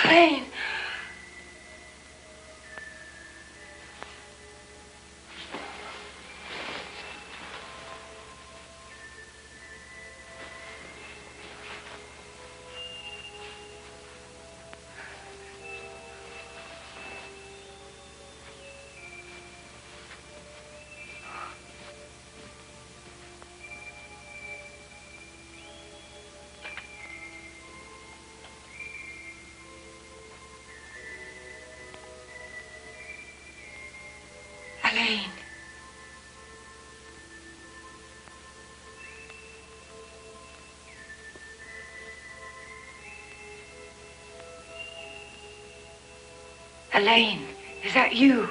Elaine! Elaine. Elaine, is that you?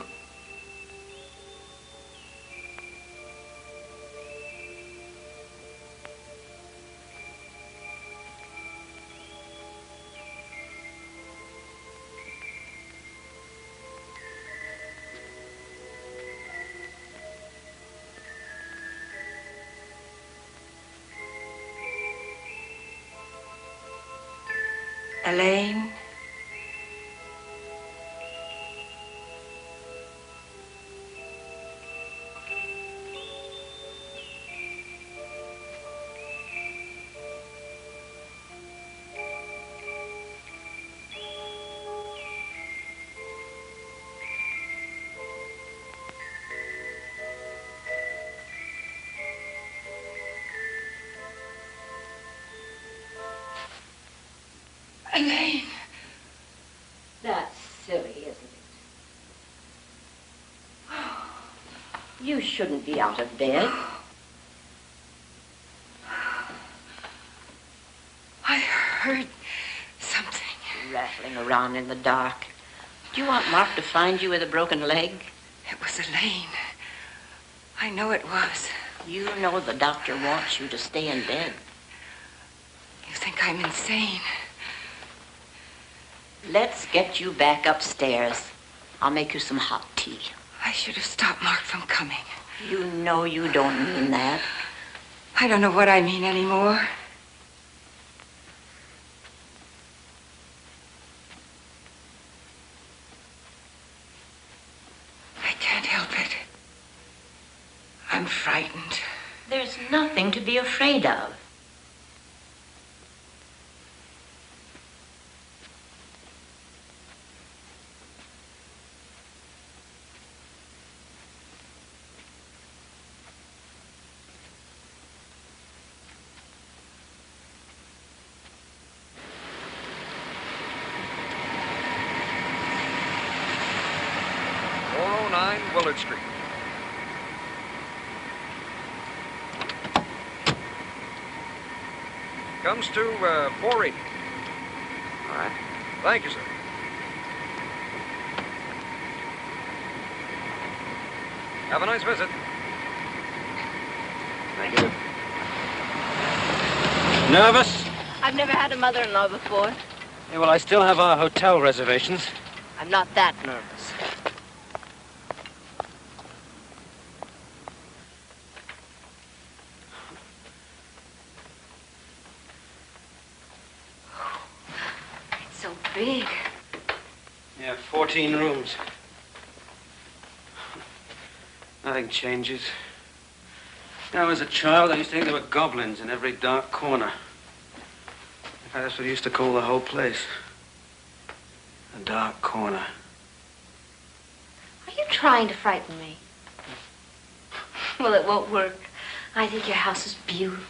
Elaine? Elaine. That's silly, isn't it? You shouldn't be out of bed. I heard something. Rattling around in the dark. Do you want Mark to find you with a broken leg? It was Elaine. I know it was. You know the doctor wants you to stay in bed. You think I'm insane? Let's get you back upstairs. I'll make you some hot tea. I should have stopped Mark from coming. You know you don't mean that. I don't know what I mean anymore. I can't help it. I'm frightened. There's nothing to be afraid of. Willard Street. Comes to 480. All right. Thank you, sir. Have a nice visit. Thank you. Nervous? I've never had a mother-in-law before. Yeah, well, I still have our hotel reservations. I'm not that nervous. It's so big. Yeah, 14 rooms. Nothing changes. You know, as a child, I used to think there were goblins in every dark corner. In fact, that's what I used to call the whole place. The dark corner. Are you trying to frighten me? Well, it won't work. I think your house is beautiful.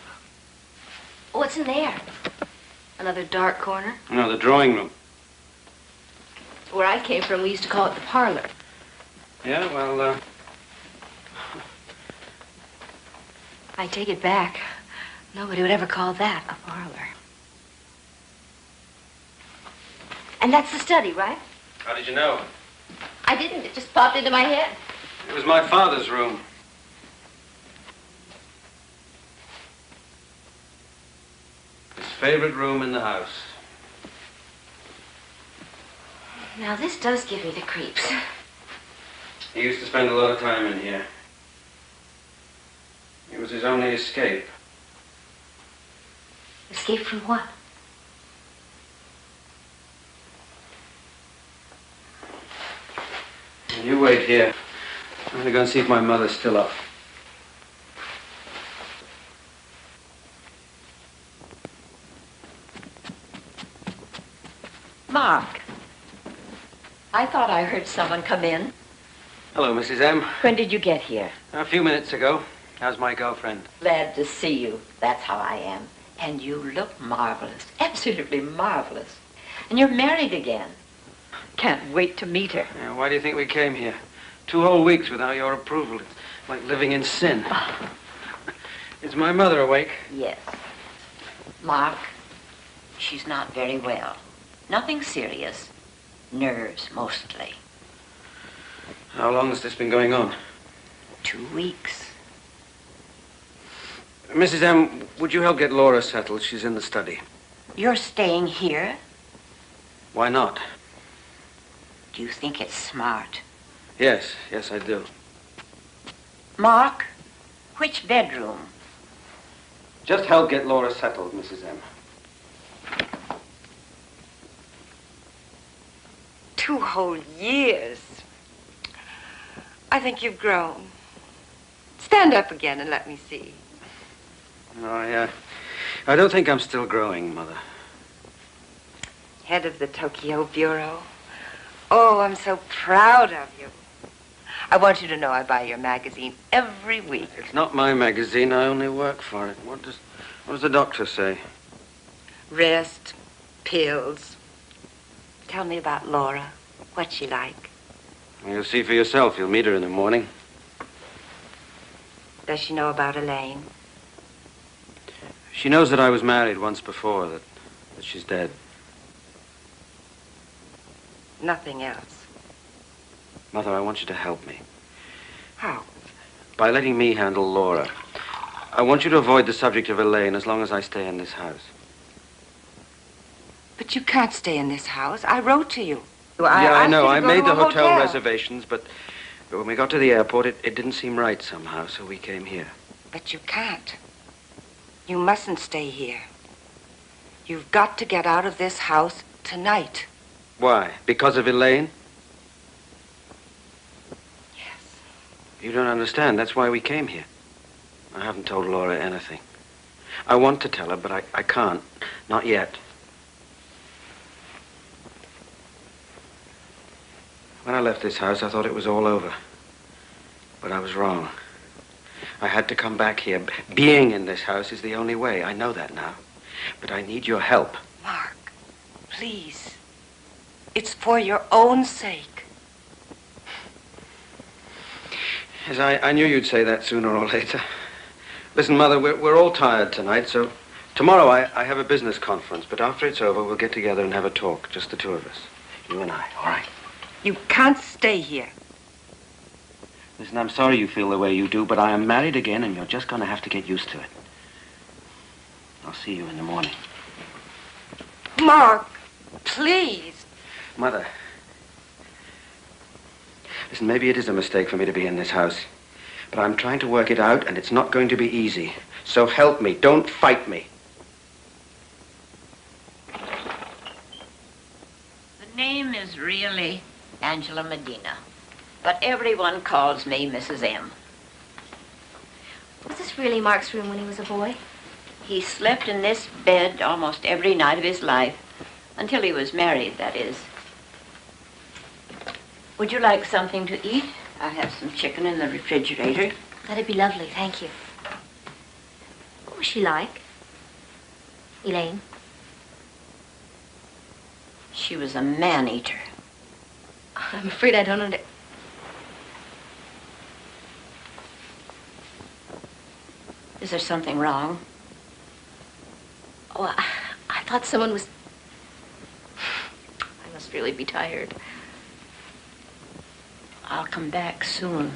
What's in there? Another dark corner? No, the drawing room. Where I came from, we used to call it the parlor. Yeah, well, I take it back. Nobody would ever call that a parlor. And that's the study, right? how did you know? I didn't. It just popped into my head. It was my father's room. His favorite room in the house. Now, this does give me the creeps. He used to spend a lot of time in here. It was his only escape. Escape from what? wait here. I'm going to go and see if my mother's still up. Mark, I thought I heard someone come in. Hello, Mrs. M. When did you get here? A few minutes ago. How's my girlfriend? Glad to see you. That's how I am. And you look marvelous. Absolutely marvelous. And you're married again. Can't wait to meet her. Yeah, why do you think we came here? 2 whole weeks without your approval. It's like living in sin. Is my mother awake? Yes. Mark, she's not very well. Nothing serious. Nerves, mostly. How long has this been going on? 2 weeks. Mrs. M, would you help get Laura settled? She's in the study. You're staying here? Why not? Do you think it's smart? Yes, I do. Mark, which bedroom? Just help get Laura settled, Mrs. M. 2 whole years. I think you've grown. Stand up again and let me see. No, I don't think I'm still growing, Mother. Head of the Tokyo Bureau. Oh, I'm so proud of you. I want you to know I buy your magazine every week. It's not my magazine. I only work for it. What does the doctor say? Rest, pills. Tell me about Laura. What's she like? You'll see for yourself. You'll meet her in the morning. Does she know about Elaine? She knows that I was married once before, that she's dead. Nothing else. Mother, I want you to help me. How? By letting me handle Laura. I want you to avoid the subject of Elaine as long as I stay in this house. But you can't stay in this house. I wrote to you. I know. I asked you to go made to the a hotel reservations, but when we got to the airport, it didn't seem right somehow, so we came here. But you can't. You mustn't stay here. You've got to get out of this house tonight. Why? Because of Elaine? Yes. You don't understand. That's why we came here. I haven't told Laura anything. I want to tell her, but I can't. Not yet. When I left this house, I thought it was all over. But I was wrong. I had to come back here. Being in this house is the only way. I know that now. But I need your help. Mark, please. It's for your own sake. Yes, I knew you'd say that sooner or later. Listen, Mother, we're all tired tonight, so tomorrow I have a business conference, but after it's over, we'll get together and have a talk, just the 2 of us. You and I, all right? You can't stay here. Listen, I'm sorry you feel the way you do, but I am married again, and you're just going to have to get used to it. I'll see you in the morning. Mark, please. Mother. Listen, maybe it is a mistake for me to be in this house, but I'm trying to work it out, and it's not going to be easy. So help me. Don't fight me. The name is really Angela Medina, but everyone calls me Mrs. M. Was this really Mark's room when he was a boy? He slept in this bed almost every night of his life, until he was married, that is. Would you like something to eat? I have some chicken in the refrigerator. That'd be lovely, thank you. What was she like? Elaine? She was a man-eater. I'm afraid I don't under... Is there something wrong? Oh, I thought someone was... I must really be tired. I'll come back soon.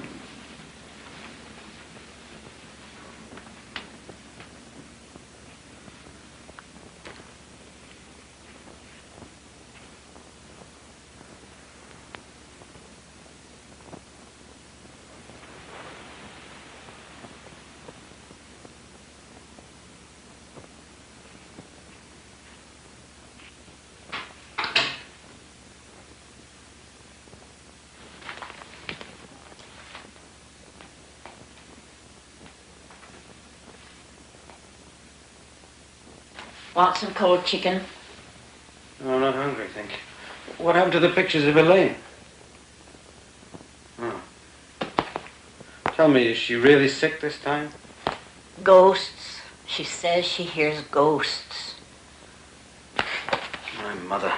Want some cold chicken? No, I'm not hungry, thank you. What happened to the pictures of Elaine? Oh. Tell me, is she really sick this time? Ghosts. She says she hears ghosts. My mother.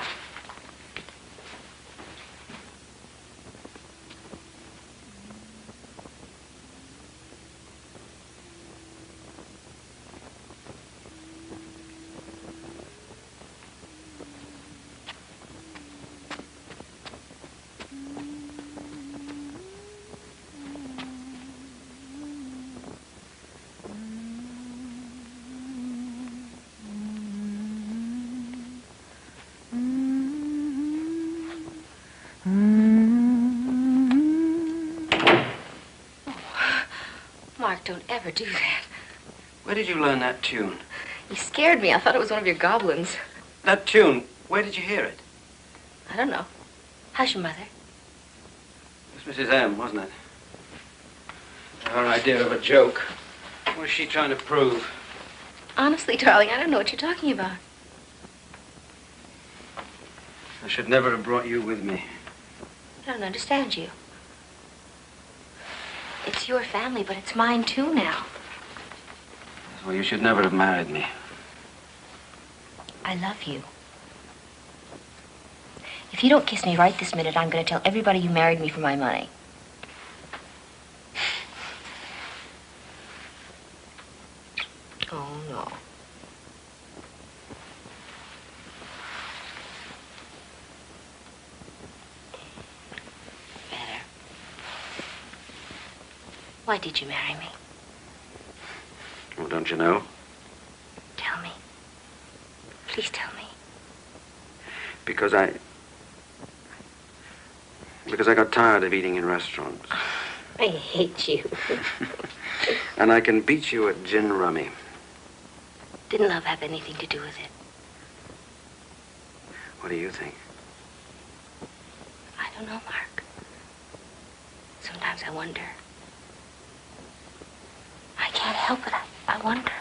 Mark, don't ever do that. Where did you learn that tune? You scared me. I thought it was one of your goblins. That tune, where did you hear it? I don't know. How's your mother? It was Mrs. M, wasn't it? Her idea of a joke. What was she trying to prove? Honestly, darling, I don't know what you're talking about. I should never have brought you with me. I don't understand you. It's your family, but it's mine too now. Well, you should never have married me. I love you. If you don't kiss me right this minute, I'm going to tell everybody you married me for my money. Oh, no. Better. Why did you marry me? Well, don't you know? Tell me. Please tell me. Because I got tired of eating in restaurants. I hate you. And I can beat you at gin rummy. Didn't love have anything to do with it? What do you think? I don't know, Mark. Sometimes I wonder. I can't help it. I wonder.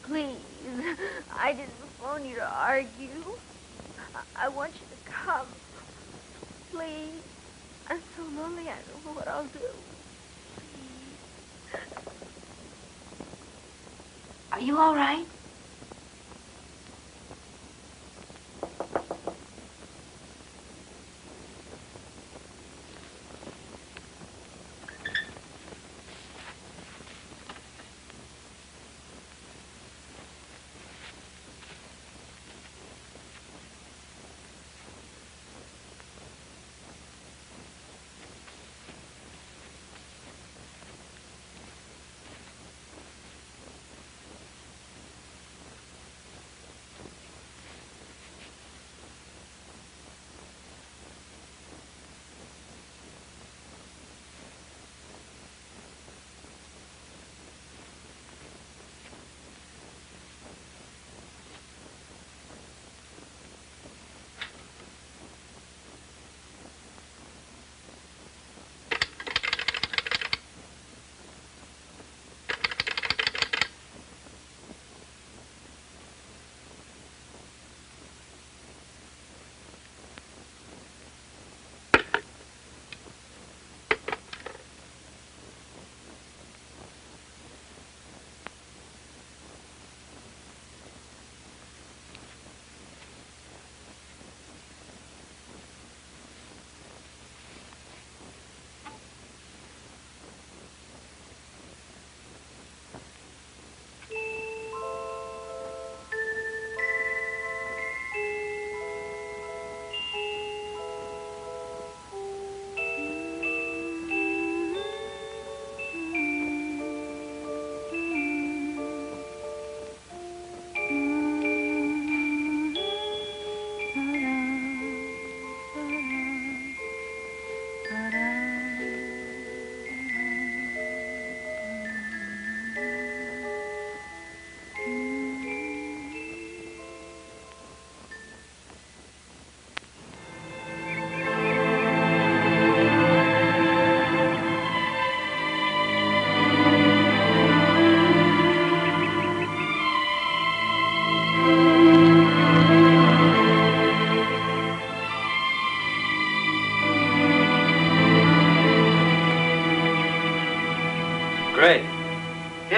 Please, I didn't phone you to argue. I want you to come. Please. I'm so lonely, I don't know what I'll do. Please. Are you all right?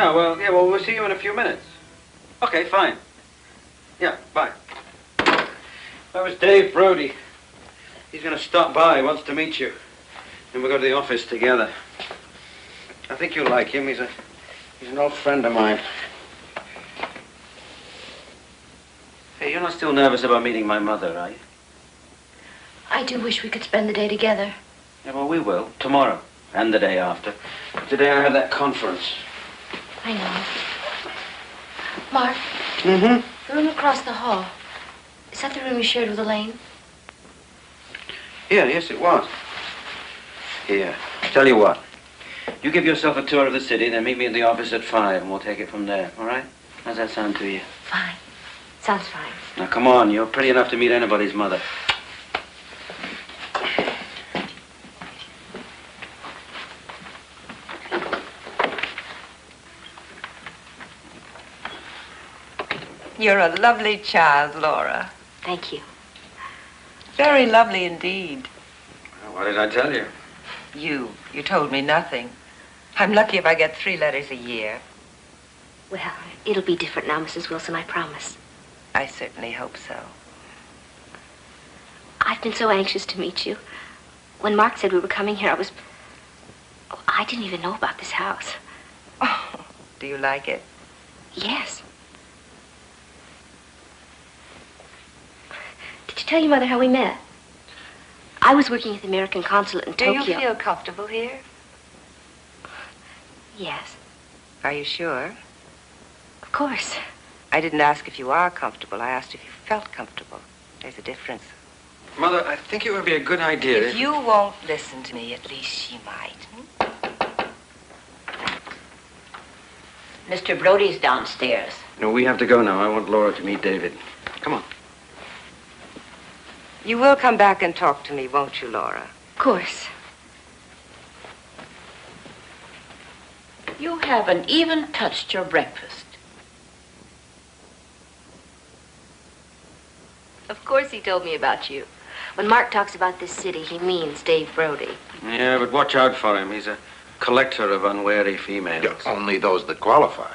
Well, we'll see you in a few minutes. Okay, fine. Yeah, bye. That was Dave Brody. He's going to stop by. He wants to meet you. And we'll go to the office together. I think you'll like him. He's an old friend of mine. Hey, you're not still nervous about meeting my mother, are you? I do wish we could spend the day together. Yeah, well, we will. Tomorrow. And the day after. Today I have that conference. I know. Mark, Mm-hmm. the room across the hall. Is that the room you shared with Elaine? Yeah, yes, it was. Here. Tell you what. You give yourself a tour of the city, then meet me in the office at 5, and we'll take it from there, all right? How's that sound to you? Fine. Sounds fine. Now, come on. You're pretty enough to meet anybody's mother. You're a lovely child, Laura. Thank you. Very lovely indeed. Well, what did I tell you? You told me nothing. I'm lucky if I get 3 letters a year. Well, it'll be different now, Mrs. Wilson, I promise. I certainly hope so. I've been so anxious to meet you. When Mark said we were coming here, I didn't even know about this house. Oh, do you like it? Yes. Did you tell your mother how we met? I was working at the American consulate in Do Tokyo. you feel comfortable here? Yes, Are you sure? of course. I didn't ask if you are comfortable. I asked if you felt comfortable. There's a difference. Mother, I think it would be a good idea If you won't listen to me, at least she might. Mr. Brody's downstairs. No, we have to go now. I want Laura to meet David. Come on. You will come back and talk to me, won't you, Laura? Of course. You haven't even touched your breakfast. Of course he told me about you. When Mark talks about this city, he means Dave Brody. Yeah, but watch out for him. He's a collector of unwary females. Yeah, only those that qualify.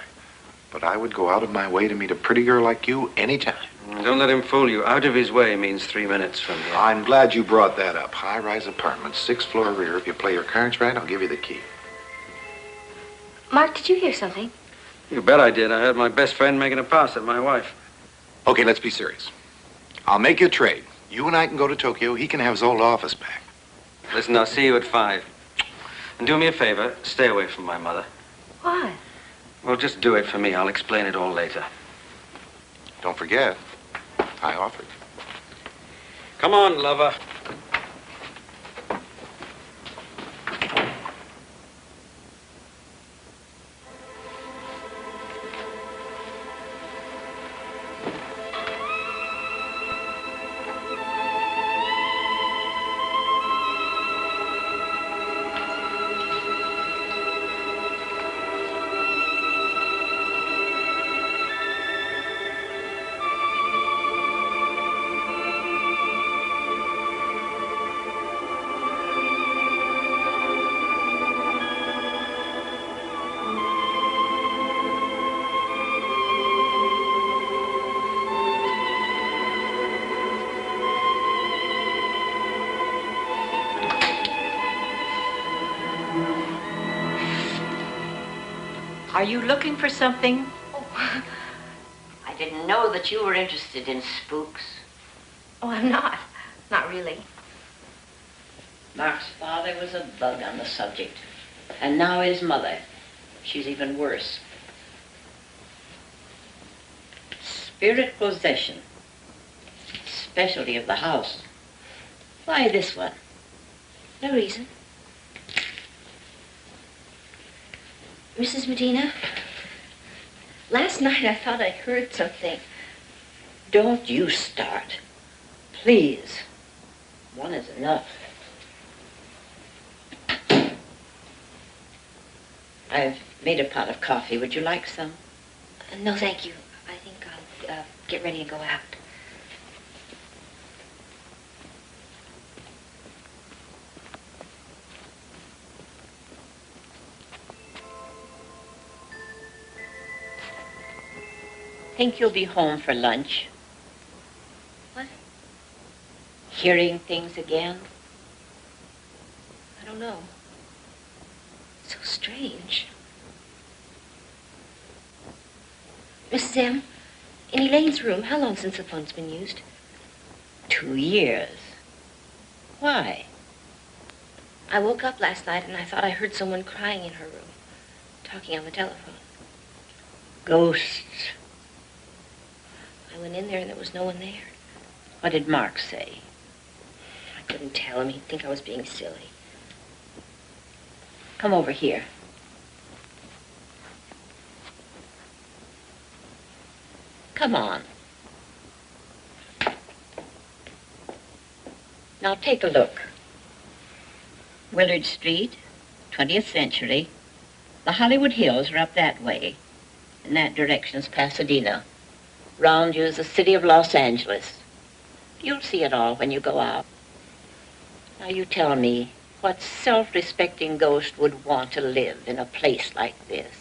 But I would go out of my way to meet a pretty girl like you anytime. Don't let him fool you. Out of his way means 3 minutes from here. I'm glad you brought that up. High-rise apartment, 6th floor rear. If you play your cards right, I'll give you the key. Mark, did you hear something? You bet I did. I heard my best friend making a pass at my wife. Okay, let's be serious. I'll make you a trade. You and I can go to Tokyo. He can have his old office back. Listen, I'll see you at 5. And do me a favor. Stay away from my mother. Why? Well, just do it for me. I'll explain it all later. Don't forget, I offered. Come on, lover. Are you looking for something? I didn't know that you were interested in spooks. Oh, I'm not. Not really. Mark's father was a bug on the subject. And now his mother. She's even worse. Spirit possession. Specialty of the house. Why this one? No reason. Mrs. Medina, last night I thought I heard something. Don't you start. Please. One is enough. I've made a pot of coffee. Would you like some? No, thank you. I think I'll get ready and go out. Think you'll be home for lunch? What? Hearing things again? I don't know. So strange. Mrs. M., in Elaine's room, how long since the phone's been used? 2 years. Why? I woke up last night and I thought I heard someone crying in her room, talking on the telephone. Ghosts. I went in there and there was no one there. What did Mark say? I couldn't tell him. He'd think I was being silly. Come over here. Come on. Now take a look. Willard Street, 20th century. The Hollywood Hills are up that way. In that direction's Pasadena. Round you is the city of Los Angeles. You'll see it all when you go out. Now you tell me, what self-respecting ghost would want to live in a place like this?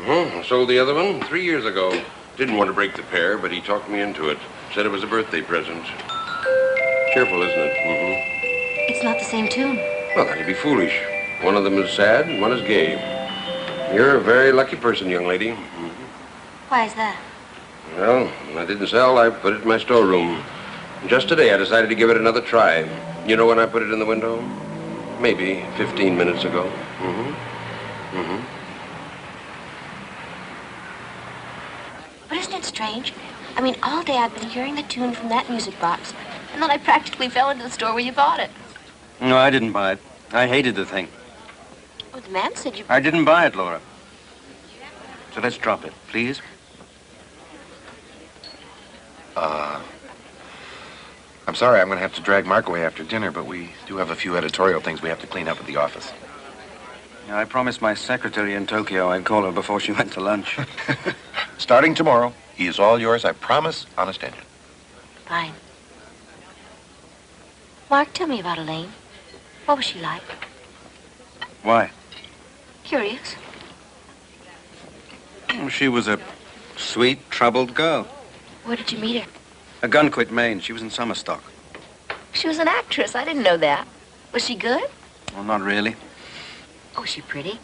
I sold the other one 3 years ago. Didn't want to break the pair, but he talked me into it. Said it was a birthday present. Cheerful, isn't it? Mm-hmm. It's not the same tune. Well, that'd be foolish. One of them is sad and one is gay. You're a very lucky person, young lady. Mm-hmm. Why is that? Well, I didn't sell. I put it in my storeroom. Just today, I decided to give it another try. You know when I put it in the window? Maybe 15 minutes ago. Mm-hmm. Mm-hmm. But isn't it strange? I mean, all day I've been hearing the tune from that music box, and then I practically fell into the store where you bought it. No, I didn't buy it. I hated the thing. Oh, the man said you... I didn't buy it, Laura. So let's drop it, please. I'm sorry, I'm going to have to drag Mark away after dinner, but we do have a few editorial things we have to clean up at the office. I promised my secretary in Tokyo I'd call her before she went to lunch. Starting tomorrow, he is all yours, I promise, honest engine. Fine. Mark, tell me about Elaine. What was she like? Why? Curious. She was a sweet, troubled girl. Where did you meet her? A gun quit Maine. She was in summer stock. She was an actress. I didn't know that. Was she good? Well, not really. Oh, was she pretty?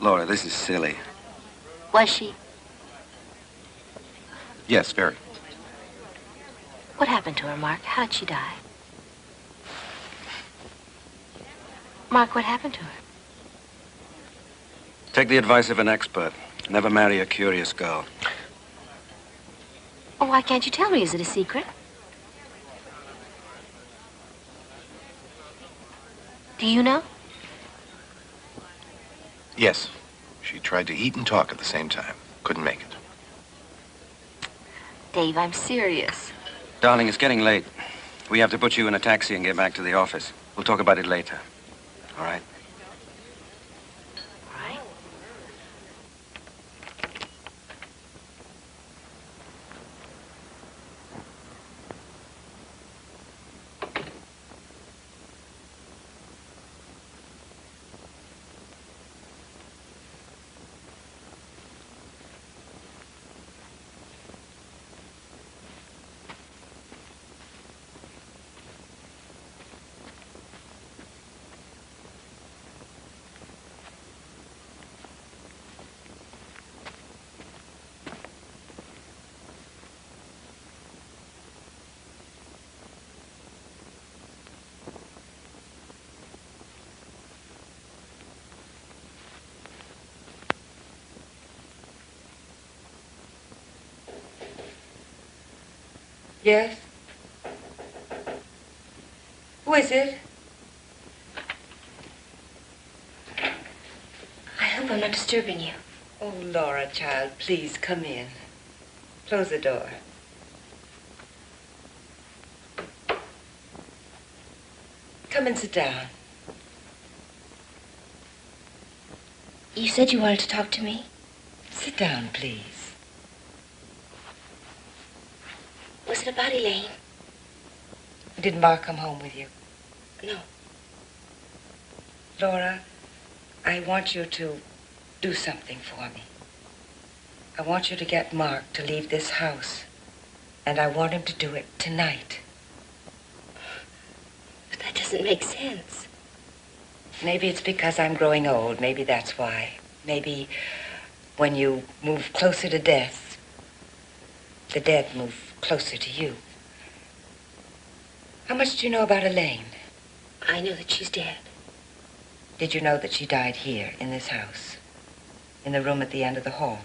Laura, this is silly. Was she? Yes, very. What happened to her, Mark? How did she die? Mark, what happened to her? Take the advice of an expert. Never marry a curious girl. Oh, why can't you tell me? Is it a secret? Do you know? Yes. She tried to eat and talk at the same time. Couldn't make it. Dave, I'm serious. Darling, it's getting late. We have to put you in a taxi and get back to the office. We'll talk about it later. All right? All right. Yes? Who is it? I hope I'm not disturbing you. Oh, Laura, child, please come in. Close the door. Come and sit down. You said you wanted to talk to me? Sit down, please. Was it about Elaine? Did Mark come home with you? No. Laura, I want you to do something for me. I want you to get Mark to leave this house. And I want him to do it tonight. But that doesn't make sense. Maybe it's because I'm growing old. Maybe that's why. Maybe when you move closer to death, the dead move closer to you. How much do you know about Elaine? I know that she's dead. Did you know that she died here, in this house? In the room at the end of the hall?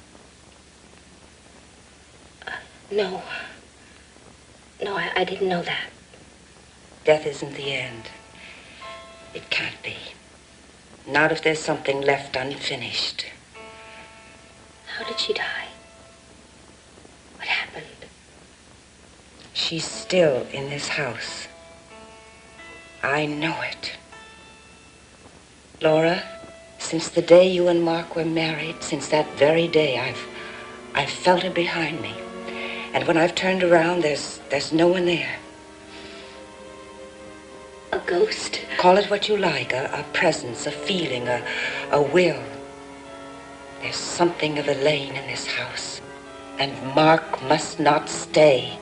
No. No, I didn't know that. Death isn't the end. It can't be. Not if there's something left unfinished. How did she die? What happened? She's still in this house. I know it. Laura, since the day you and Mark were married, since that very day, I've felt her behind me. And when I've turned around, there's no one there. A ghost? Call it what you like, a presence, a feeling, a will. There's something of Elaine in this house, and Mark must not stay.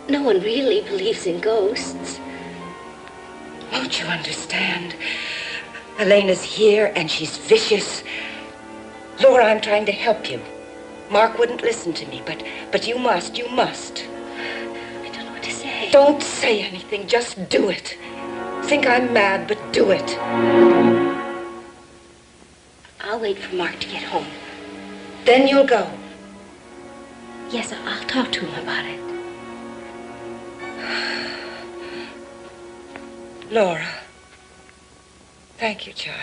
No one really believes in ghosts. Won't you understand? Elaine is here, and she's vicious. Laura, I'm trying to help you. Mark wouldn't listen to me, but you must. I don't know what to say. Don't say anything, just do it. Think I'm mad, but do it. I'll wait for Mark to get home. Then you'll go. Yes, I'll talk to him about it. Laura, thank you, child.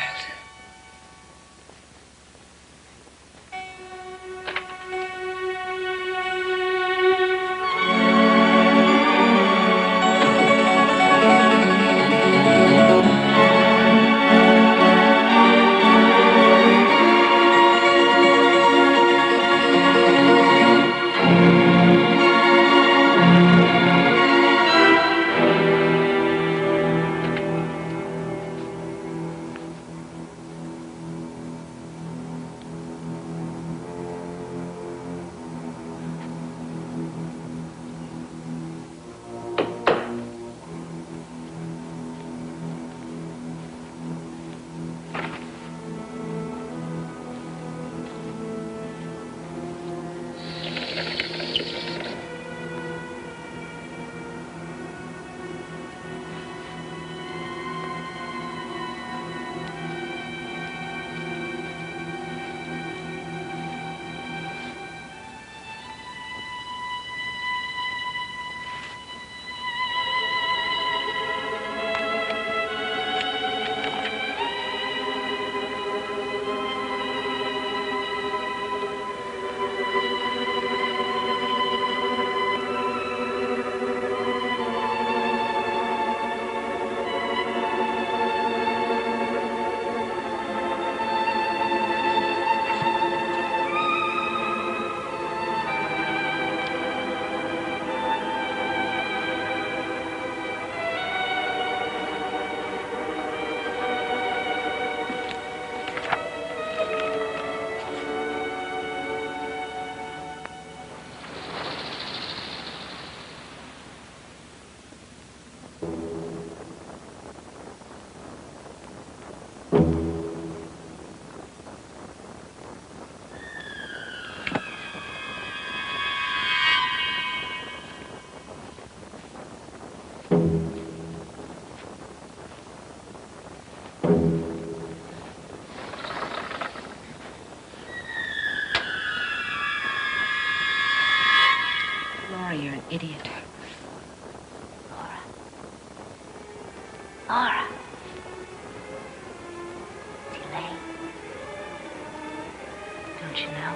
don't you know?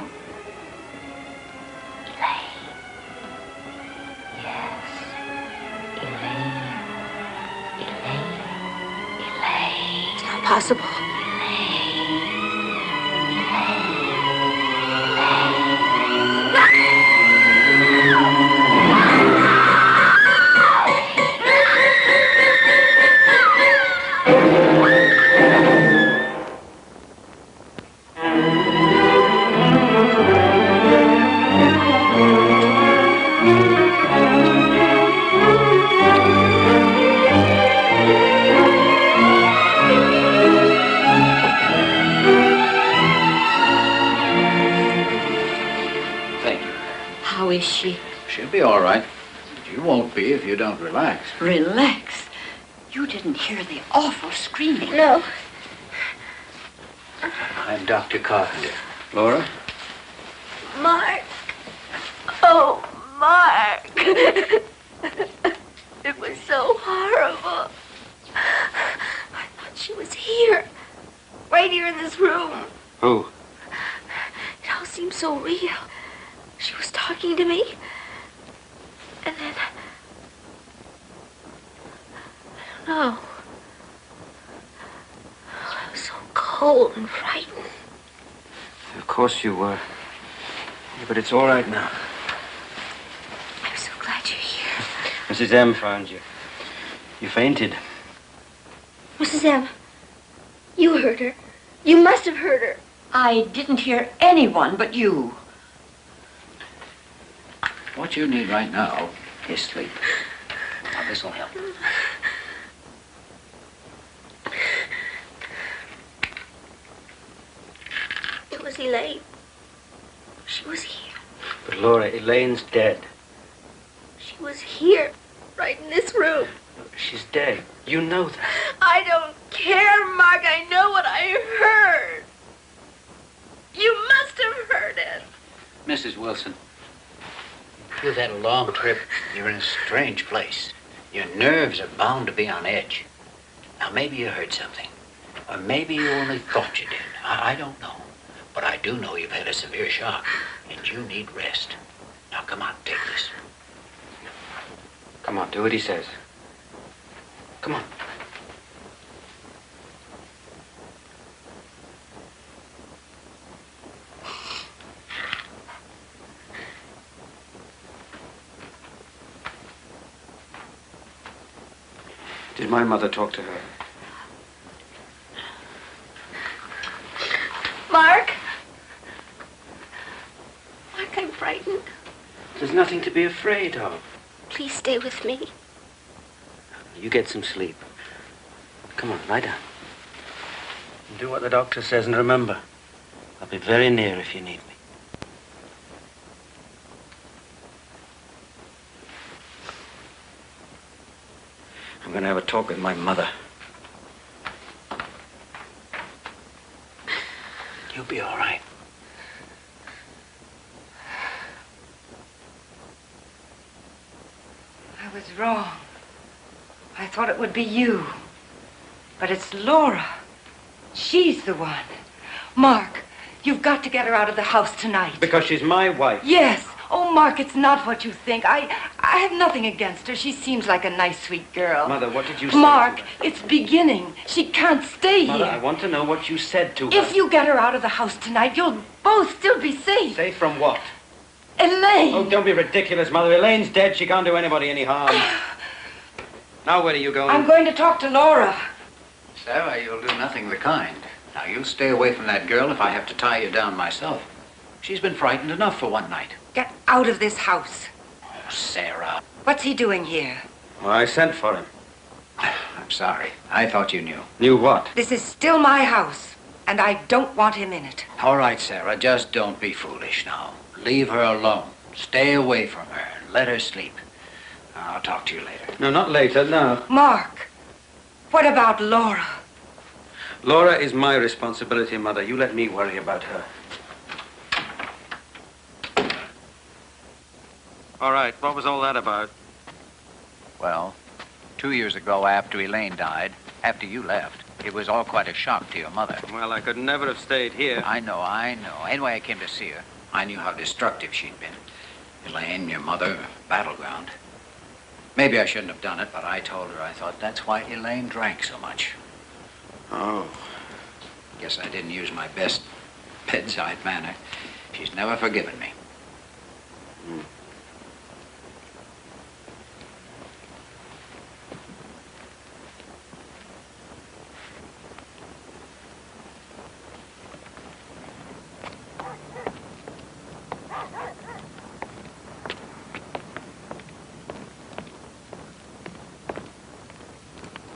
Elaine. Yes. Elaine. It's not possible. How is she? She'll be all right. But you won't be if you don't relax. Relax? You didn't hear the awful screaming. No. I'm Dr. Carpenter. Laura? Mark. Oh, Mark. It was so horrible. I thought she was here. Right here in this room. Who? It all seemed so real. She was talking to me. And then... I don't know. I was so cold and frightened. Of course you were. Yeah, but it's all right now. I'm so glad you're here. Mrs. M found you. You fainted. Mrs. M, you heard her. You must have heard her. I didn't hear anyone but you. What you need right now is sleep. Now, this'll help. It was Elaine. She was here. But Laura, Elaine's dead. She was here, right in this room. She's dead. You know that. I don't care, Mark. I know what I heard. You must have heard it. Mrs. Wilson, you've had a long trip. You're in a strange place. Your nerves are bound to be on edge. Now, maybe you heard something. Or maybe you only thought you did. I don't know. But I do know you've had a severe shock, and you need rest. Now, come on, take this. Come on, do what he says. Come on. Did my mother talk to her? Mark? Mark, I'm frightened. There's nothing to be afraid of. Please stay with me. You get some sleep. Come on, lie down. And do what the doctor says, and remember, I'll be very near if you need me. I'm going to have a talk with my mother. You'll be all right. I was wrong. I thought it would be you. But it's Laura. She's the one. Mark, you've got to get her out of the house tonight. Because she's my wife. Yes. Oh, Mark, it's not what you think. I have nothing against her. She seems like a nice, sweet girl. Mother, what did you say Mark, to her? it's beginning. She can't stay Mother, here. I want to know what you said to her. If you get her out of the house tonight, you'll both still be safe. Safe from what? Elaine. Oh, don't be ridiculous, Mother. Elaine's dead. She can't do anybody any harm. Now, where are you going? I'm going to talk to Laura. Sarah, you'll do nothing of the kind. Now, you stay away from that girl if I have to tie you down myself. She's been frightened enough for one night. Get out of this house. Oh, Sarah. What's he doing here? Well, I sent for him. I'm sorry. I thought you knew. Knew what? This is still my house, and I don't want him in it. All right, Sarah, just don't be foolish now. Leave her alone. Stay away from her and let her sleep. I'll talk to you later. No, not later, no. Mark, what about Laura? Laura is my responsibility, Mother. You let me worry about her. All right, what was all that about? Well, 2 years ago, after Elaine died, after you left, It was all quite a shock to your mother. Well, I could never have stayed here. I know. Anyway, I came to see her. I knew how destructive she'd been. Elaine, your mother, battleground. Maybe I shouldn't have done it, but I told her I thought that's why Elaine drank so much. Oh. Guess I didn't use my best bedside manner. She's never forgiven me.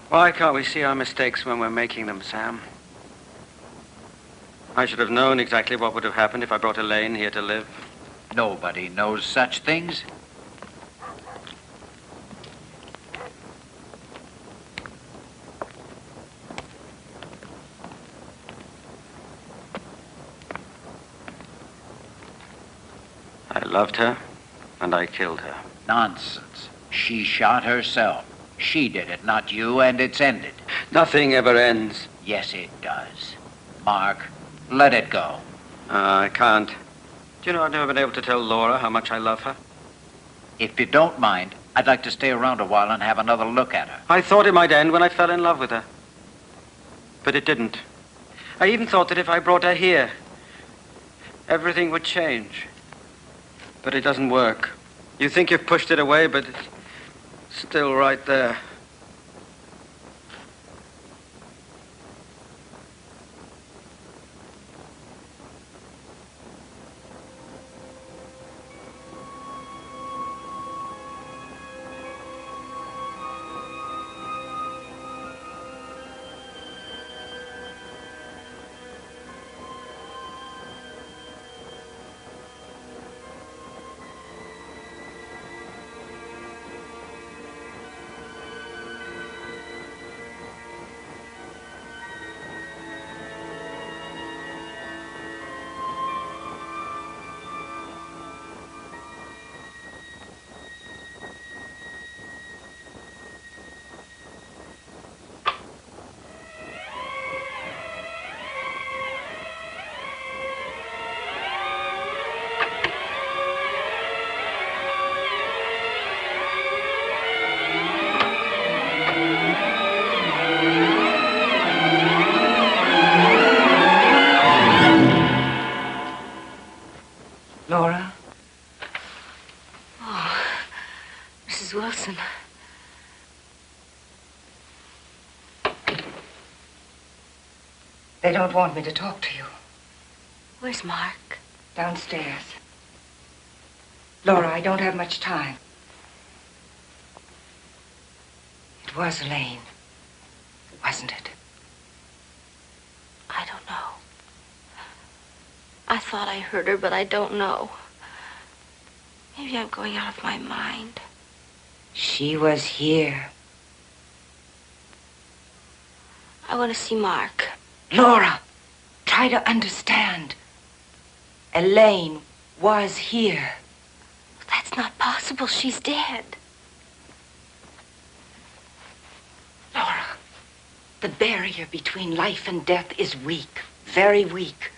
Why can't we see our mistakes when we're making them, Sam? I should have known exactly what would have happened if I brought Elaine here to live. Nobody knows such things. I loved her, and I killed her. Nonsense. She shot herself. She did it, not you, and it's ended. Nothing ever ends. Yes, it does. Mark, let it go. I can't. Do you know, I've never been able to tell Laura how much I love her. If you don't mind, I'd like to stay around a while and have another look at her. I thought it might end when I fell in love with her. But it didn't. I even thought that if I brought her here, everything would change. But it doesn't work. You think you've pushed it away, but it's still right there. Laura? Oh, Mrs. Wilson. They don't want me to talk to you. Where's Mark? Downstairs. Laura, I don't have much time. It was Elaine, wasn't it? I don't know. I thought I heard her, but I don't know. Maybe I'm going out of my mind. She was here. I want to see Mark. Laura, try to understand. Elaine was here. That's not possible. She's dead. Laura, the barrier between life and death is weak, very weak.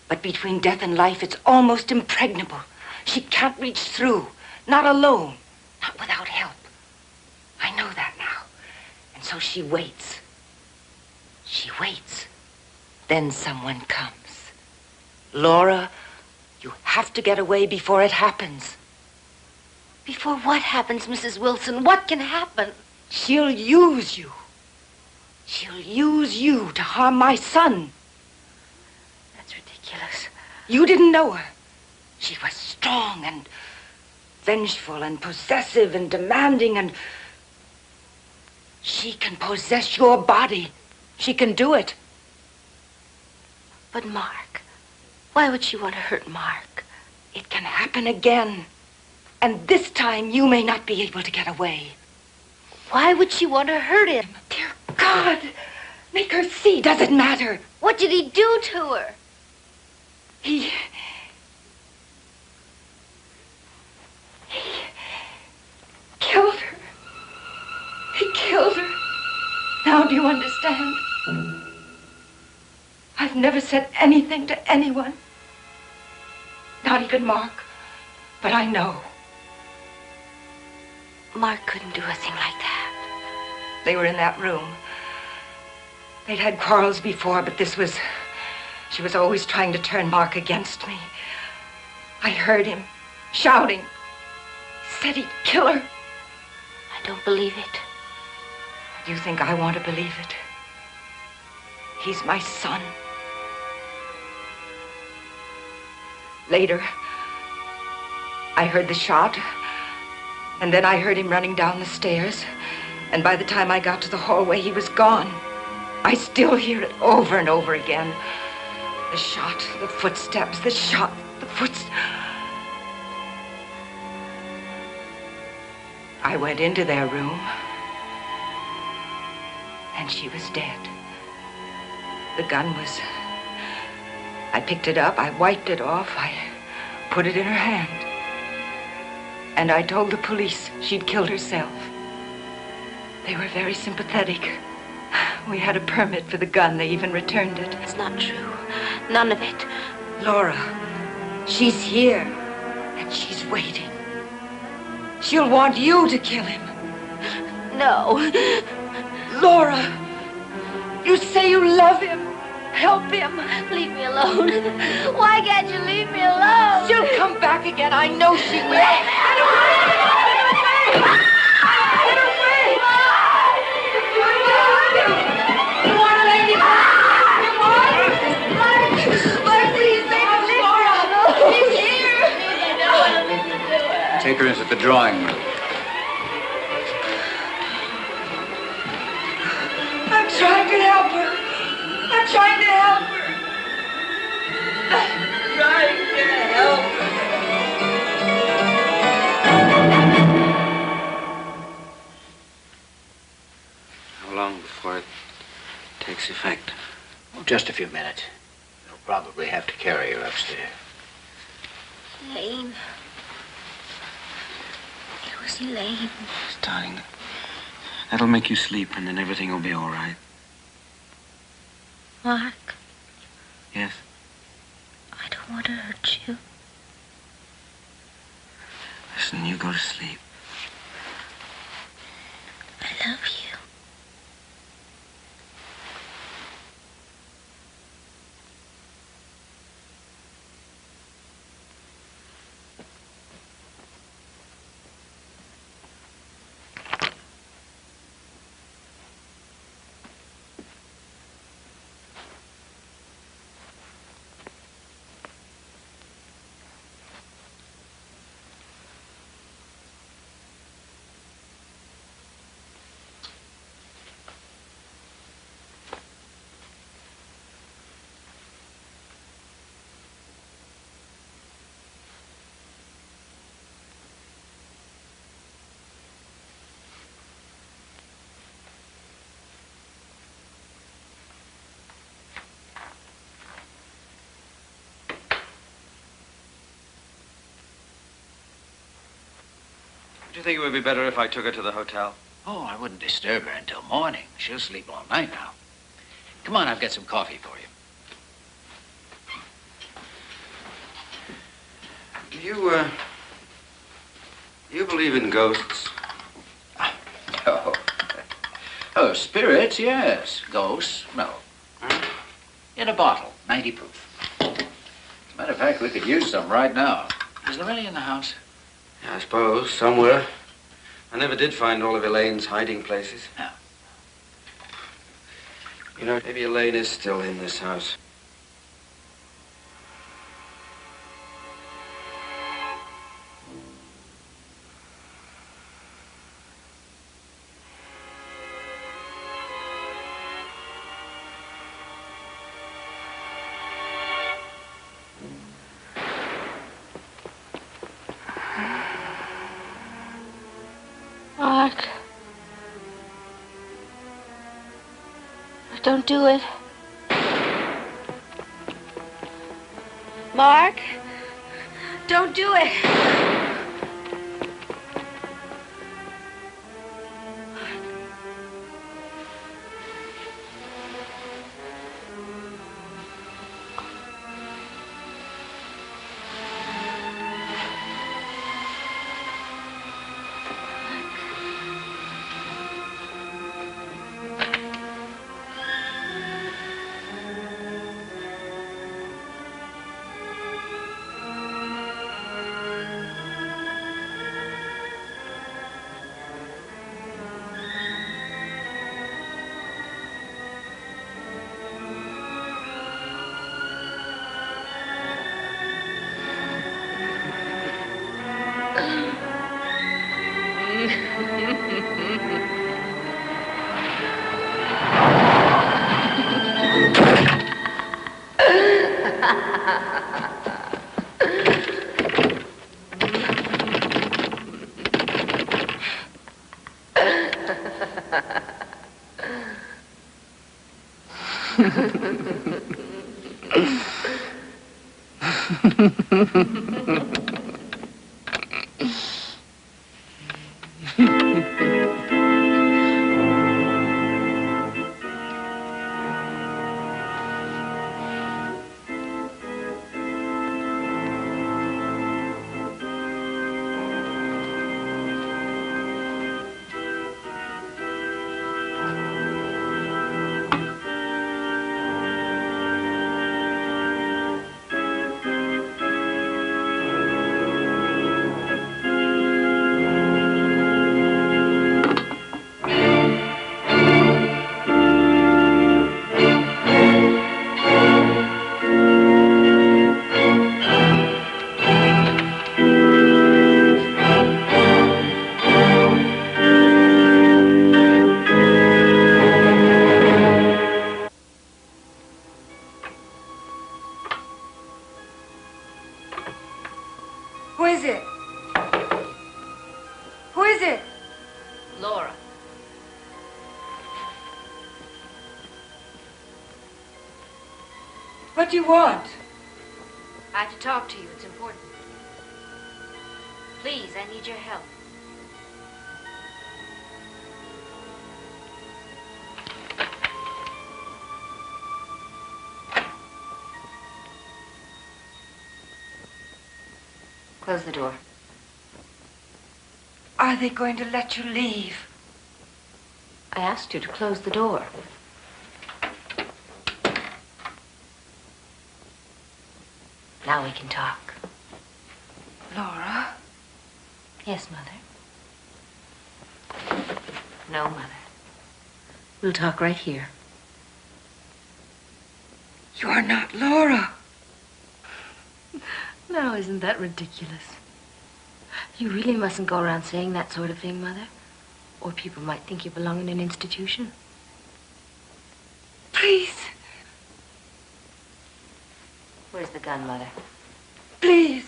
But between death and life, it's almost impregnable. She can't reach through, not alone, not without help. I know that now. And so she waits. She waits. Then someone comes. Laura, you have to get away before it happens. Before what happens, Mrs. Wilson? What can happen? She'll use you. She'll use you to harm my son. That's ridiculous. You didn't know her. She was strong and vengeful and possessive and demanding, and she can possess your body. She can do it. But Mark, why would she want to hurt Mark? It can happen again. And this time you may not be able to get away. Why would she want to hurt him? Dear God, make her see. Does it matter? What did he do to her? He killed her. He killed her. Now do you understand? I've never said anything to anyone. Not even Mark. But I know. Mark couldn't do a thing like that. They were in that room. They'd had quarrels before, but this was... She was always trying to turn Mark against me. I heard him shouting. He said he'd kill her. I don't believe it. You think I want to believe it? He's my son. Later, I heard the shot, and then I heard him running down the stairs, and by the time I got to the hallway, he was gone. I still hear it over and over again. The shot, the footsteps, the shot, the footsteps. I went into their room, and she was dead. The gun was... I picked it up, I wiped it off, I put it in her hand. And I told the police she'd killed herself. They were very sympathetic. We had a permit for the gun. They even returned it. It's not true. None of it. Laura, she's here, and she's waiting. She'll want you to kill him. No. Laura, you say you love him. Help him. Leave me alone. Why can't you leave me alone? She'll come back again. I know she will. Get away! Get away! You want to let me go? You want? Mark, please, baby, Laura. She's here. I don't want to listen to her. Take her into the drawing room. I'm trying to help her. I'm trying to help her. I'm trying to help her. How long before it takes effect? Oh, just a few minutes. They'll probably have to carry her upstairs. Elaine. It was Elaine. Darling, that'll make you sleep, and then everything will be all right. Mark, Yes? I don't want to hurt you. Listen, you go to sleep. I love you. Do you think it would be better if I took her to the hotel? Oh, I wouldn't disturb her until morning. She'll sleep all night now. Come on, I've got some coffee for you. You believe in ghosts? Oh. Oh, spirits, yes. Ghosts, no. In a bottle, 90 proof. As a matter of fact, we could use some right now. Is there any in the house? Yeah, I suppose, somewhere. I never did find all of Elaine's hiding places. No. You know, maybe Elaine is still in this house. Mark. Don't do it. Mark. Don't do it. Who is it? Who is it? Laura. What do you want? I have to talk to you. It's important. Please, I need your help. Close the door. Are they going to let you leave? I asked you to close the door. Now we can talk. Laura? Yes, Mother. No, Mother. We'll talk right here. You are not Laura. Now, isn't that ridiculous? You really mustn't go around saying that sort of thing, Mother. Or people might think you belong in an institution. Please. Where's the gun, Mother? Please.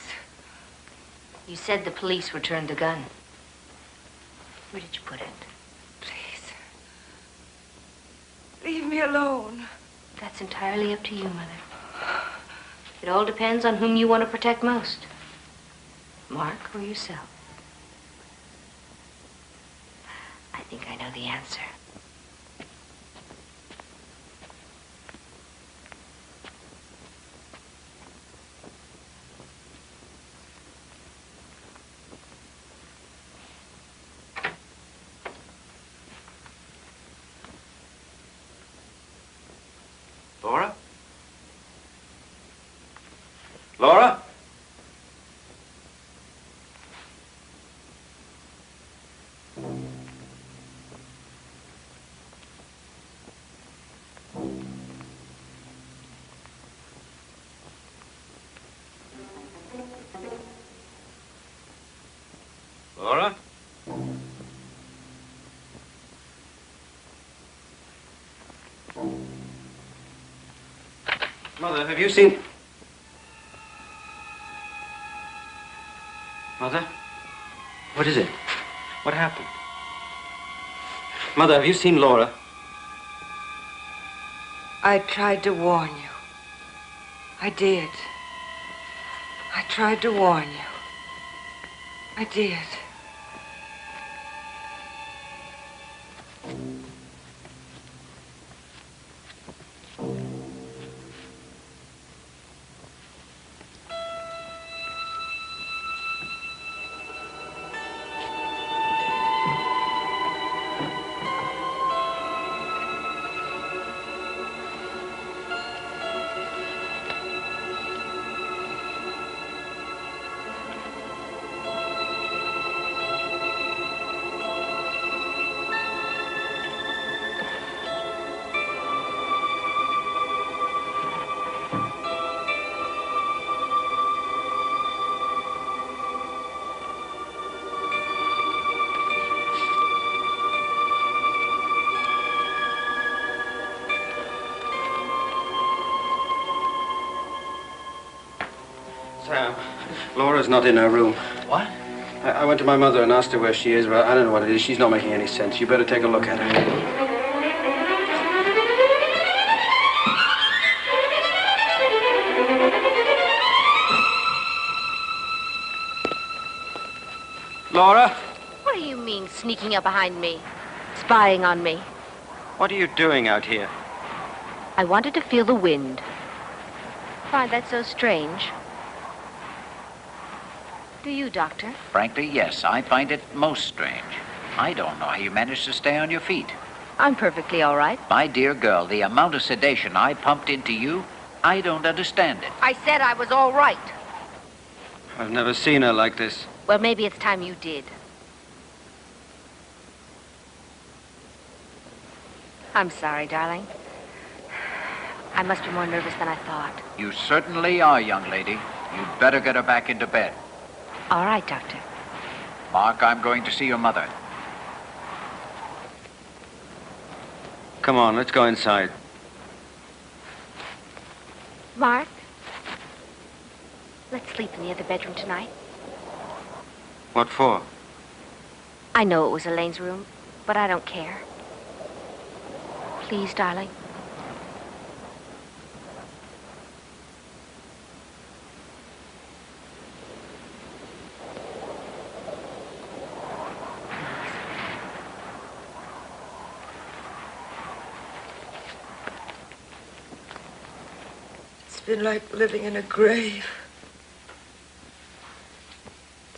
You said the police returned the gun. Where did you put it? Please. Leave me alone. That's entirely up to you, Mother. It all depends on whom you want to protect most. Mark or yourself? I think I know the answer. Laura? Laura? Laura? Mother, have you seen... Mother? What is it? What happened? Mother, have you seen Laura? I tried to warn you. I did. I tried to warn you. I did. Sam, Laura's not in her room. What? I went to my mother and asked her where she is, but I don't know what it is. She's not making any sense. You better take a look at her. Laura? What do you mean, sneaking up behind me? Spying on me? What are you doing out here? I wanted to feel the wind. Find that so strange? Do you, Doctor? Frankly, yes. I find it most strange. I don't know how you managed to stay on your feet. I'm perfectly all right. My dear girl, the amount of sedation I pumped into you, I don't understand it. I said I was all right. I've never seen her like this. Well, maybe it's time you did. I'm sorry, darling. I must be more nervous than I thought. You certainly are, young lady. You'd better get her back into bed. All right, Doctor. Mark, I'm going to see your mother. Come on, let's go inside. Mark, let's sleep in the other bedroom tonight. What for? I know it was Elaine's room, but I don't care. Please, darling. It's been like living in a grave.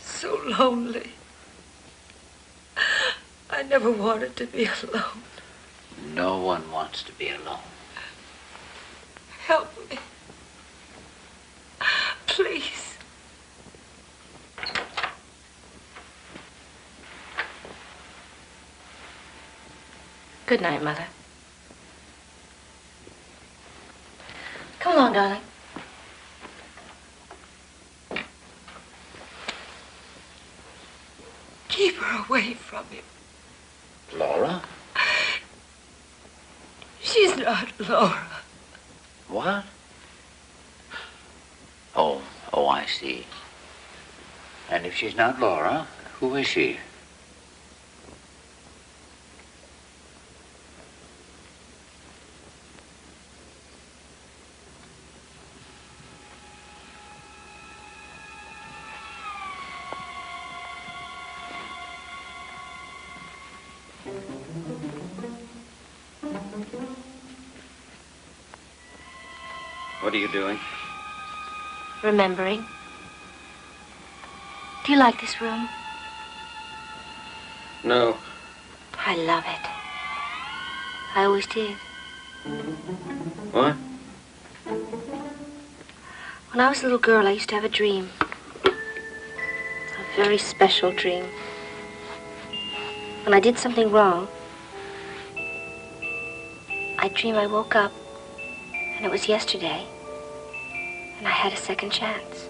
So lonely. I never wanted to be alone. No one wants to be alone. Help me. Please. Good night, Mother. Come along, darling. Keep her away from him. Laura? She's not Laura. What? Oh, I see. And if she's not Laura, who is she? What are you doing? Remembering. Do you like this room? No. I love it. I always did. What? When I was a little girl, I used to have a dream. A very special dream. When I did something wrong, I dreamed I woke up, and it was yesterday, and I had a second chance.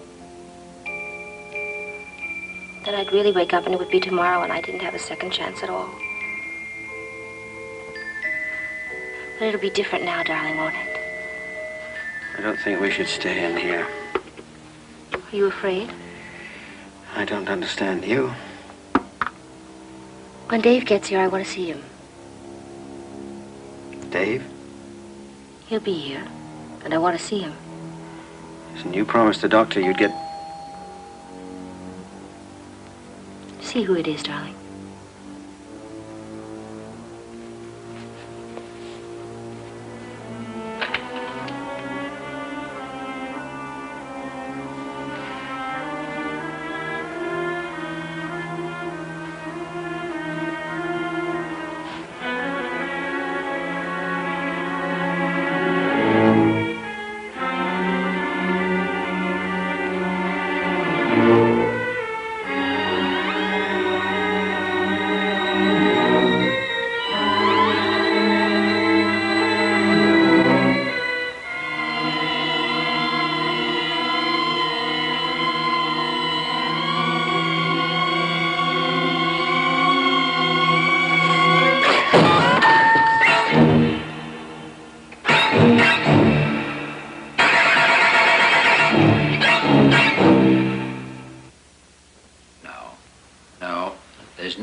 Then I'd really wake up, and it would be tomorrow, and I didn't have a second chance at all. But it'll be different now, darling, won't it? I don't think we should stay in here. Are you afraid? I don't understand you. When Dave gets here, I want to see him. Dave? He'll be here, and I want to see him. Listen, you promised the doctor you'd get... See who it is, darling.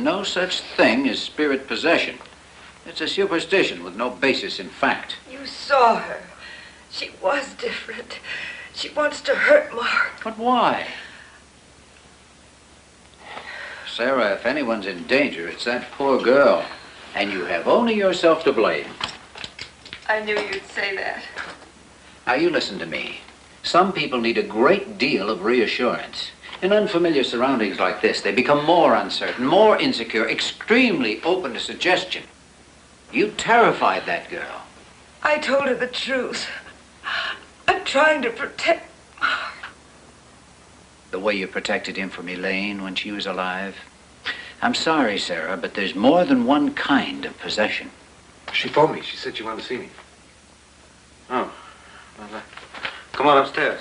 no such thing as spirit possession. It's a superstition with no basis in fact. You saw her. She was different. She wants to hurt Mark. But why? Sarah, if anyone's in danger, it's that poor girl. And you have only yourself to blame. I knew you'd say that. Now, you listen to me. Some people need a great deal of reassurance. In unfamiliar surroundings like this, they become more uncertain, more insecure, extremely open to suggestion. You terrified that girl. I told her the truth. I'm trying to protect Mark. The way you protected him from Elaine when she was alive. I'm sorry, Sarah, but there's more than one kind of possession. She phoned me. She said she wanted to see me. Oh. Well, come on upstairs.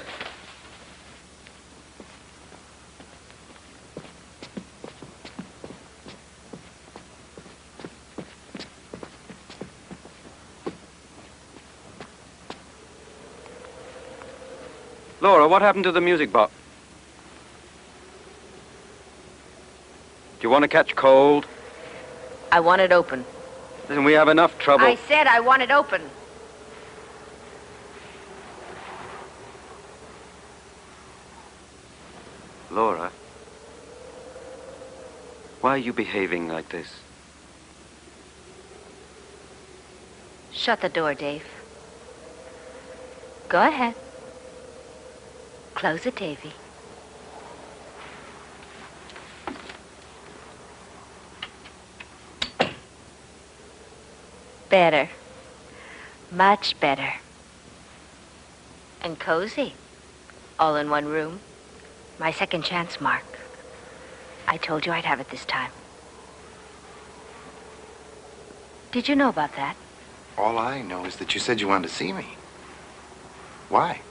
Laura, what happened to the music box? Do you want to catch cold? I want it open. Listen, we have enough trouble. I said I want it open. Laura, why are you behaving like this? Shut the door, Dave. Go ahead. Close it, Davy. Better. Much better. And cozy. All in one room. My second chance, Mark. I told you I'd have it this time. Did you know about that? All I know is that you said you wanted to see me. Why?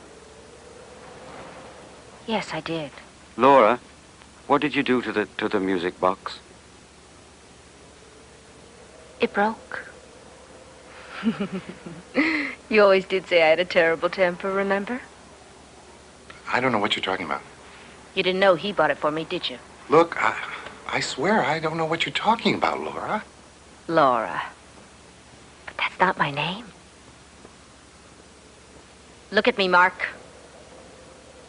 Yes, I did. Laura, what did you do to the music box? It broke. You always did say I had a terrible temper, remember? I don't know what you're talking about. You didn't know he bought it for me, did you? Look, I swear I don't know what you're talking about, Laura. Laura. But that's not my name. Look at me, Mark.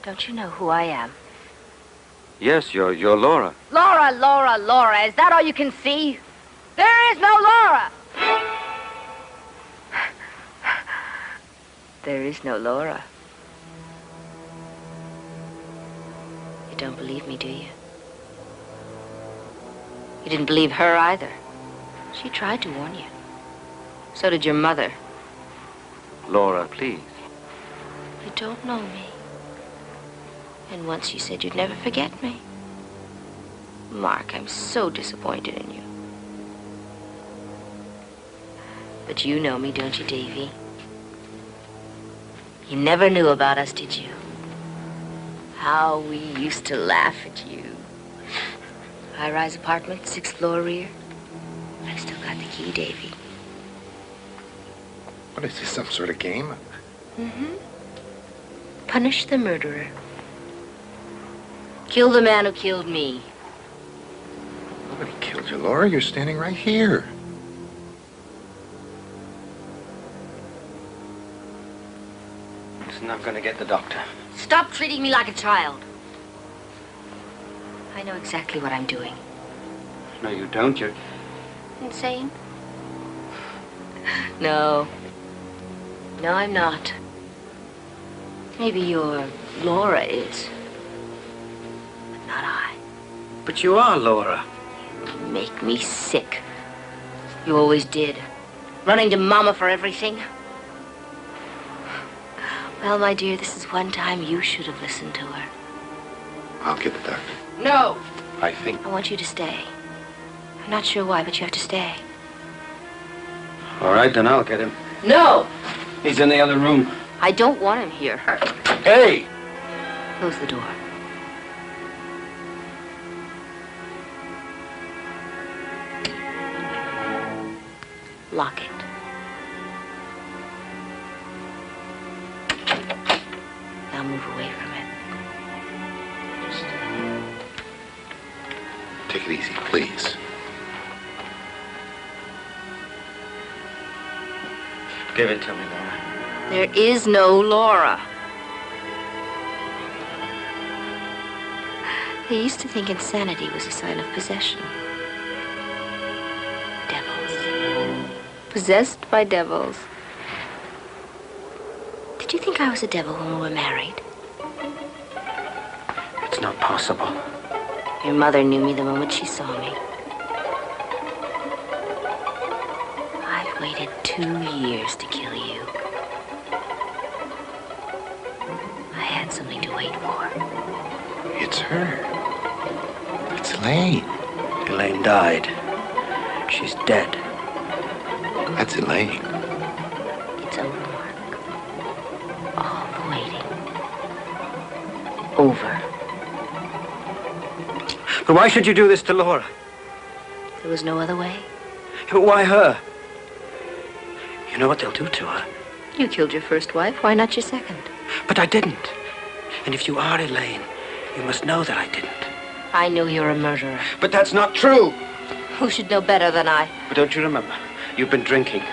Don't you know who I am? Yes, you're Laura. Laura, Laura, Laura. Is that all you can see? There is no Laura! There is no Laura. You don't believe me, do you? You didn't believe her either. She tried to warn you. So did your mother. Laura, please. You don't know me. And once you said you'd never forget me. Mark, I'm so disappointed in you. But you know me, don't you, Davy? You never knew about us, did you? How we used to laugh at you. High-rise apartment, 6th floor rear. I've still got the key, Davy. What is this, some sort of game? Mm-hmm. Punish the murderer. Kill the man who killed me. Nobody killed you, Laura. You're standing right here. Listen, I'm going to get the doctor. Stop treating me like a child. I know exactly what I'm doing. No, you don't. You're... Insane? No. No, I'm not. Maybe your Laura is. But not I. But you are Laura. You make me sick. You always did. Running to Mama for everything. Well, my dear, this is one time you should have listened to her. I'll get the doctor. No! I think... I want you to stay. I'm not sure why, but you have to stay. All right, then I'll get him. No! He's in the other room. I don't want him here. Hey! Close the door. Lock it. Now move away from it. Take it easy, please. Give it to me, Laura. There is no Laura. They used to think insanity was a sign of possession. Devils. Possessed by devils. Did you think I was a devil when we were married? It's not possible. Your mother knew me the moment she saw me. I've waited 2 years to kill you. I had something to wait for. It's her. It's Elaine. Elaine died. She's dead. That's Elaine. It's over, Mark. All the waiting. Over. But why should you do this to Laura? There was no other way. But why her? You know what they'll do to her. You killed your first wife. Why not your second? But I didn't. And if you are Elaine, you must know that I didn't. I know you're a murderer. But that's not true. Who should know better than I? But don't you remember? You've been drinking.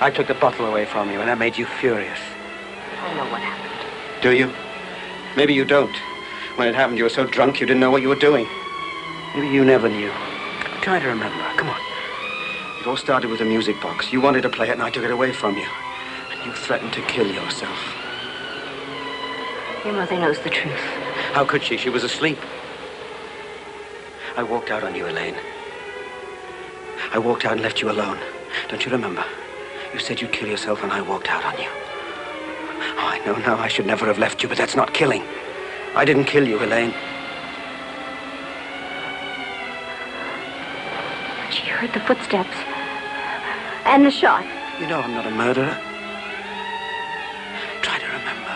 I took the bottle away from you, and that made you furious. I know what happened. Do you? Maybe you don't. When it happened, you were so drunk you didn't know what you were doing. Maybe you never knew. Try to remember. Come on. It all started with a music box. You wanted to play it, and I took it away from you. And you threatened to kill yourself. Your mother knows the truth. How could she? She was asleep. I walked out on you, Elaine. I walked out and left you alone. Don't you remember? You said you'd kill yourself, and I walked out on you. Oh, I know now I should never have left you, but that's not killing. I didn't kill you, Elaine. She heard the footsteps. And the shot. You know I'm not a murderer. Try to remember.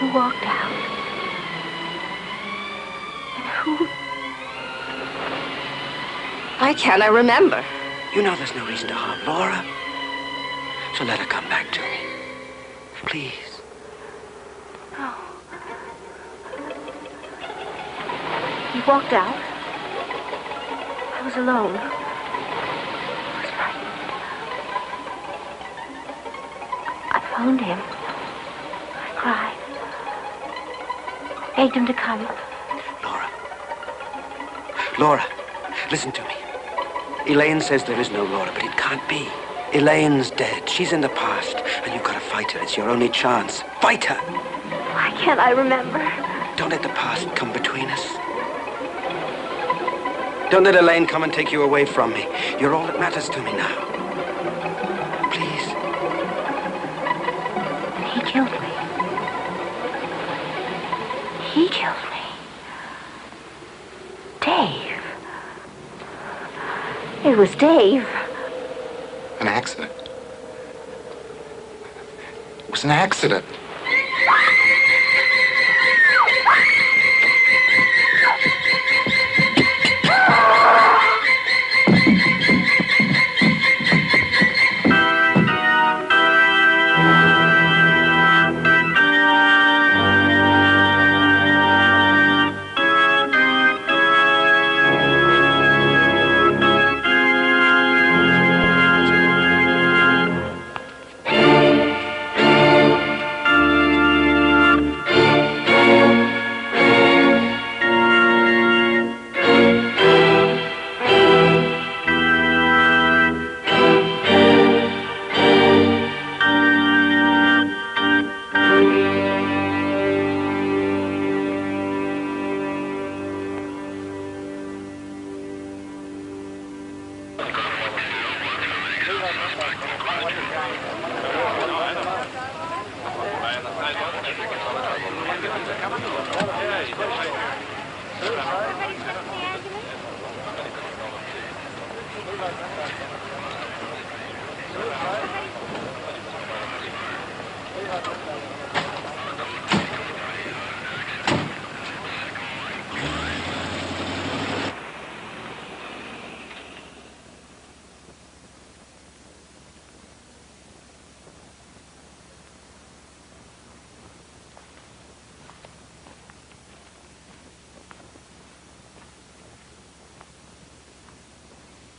You walked out. And who? Why can't I remember? You know there's no reason to harm Laura. So let her come back to me. Please. No. You walked out. I was alone. I was frightened. I phoned him. I cried. Begged him to come. Laura, listen to me. Elaine says there is no Laura, but it can't be. Elaine's dead. She's in the past, and you've got to fight her. It's your only chance. Fight her. Why can't I remember? Don't let the past come between us. Don't let Elaine come and take you away from me. You're all that matters to me now. Please. He killed me. He killed me. Dave. It was Dave. An accident. It was an accident.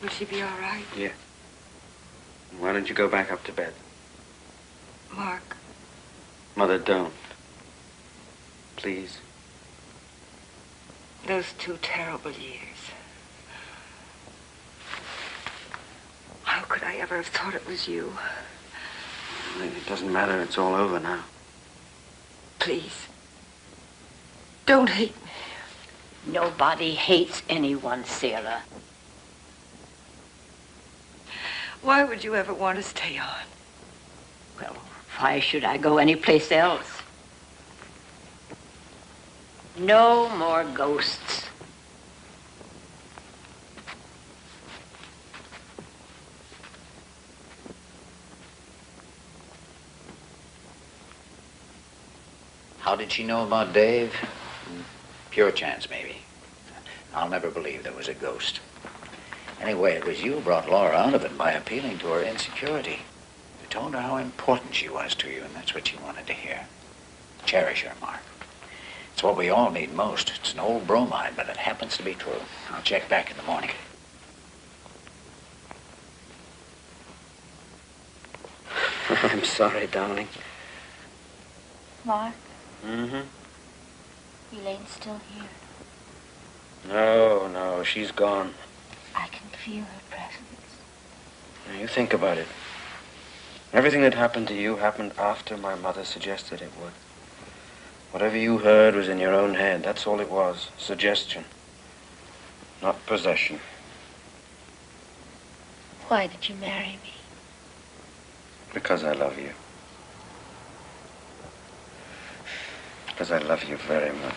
Will she be all right? Yeah. Why Why don't you go back up to bed? Mark, Mother, don't. Please. those 2 terrible years. How could I ever have thought it was you? It doesn't matter. It's all over now. Please, don't hate me. Nobody hates anyone, Sarah. Why would you ever want to stay on? Well, why should I go anyplace else? No more ghosts. How did she know about Dave? Pure chance, maybe. I'll never believe there was a ghost. Anyway, it was you who brought Laura out of it by appealing to her insecurity. You told her how important she was to you, and that's what she wanted to hear. Cherish her, Mark. It's what we all need most. It's an old bromide, but it happens to be true. I'll check back in the morning. I'm sorry, darling. Mark, Mm-hmm. Elaine's still here. No, she's gone. I can feel her presence. Now, you think about it. Everything that happened to you happened after my mother suggested it would. Whatever you heard was in your own head. That's all it was. Suggestion. Not possession. Why did you marry me? Because I love you. Because I love you very much.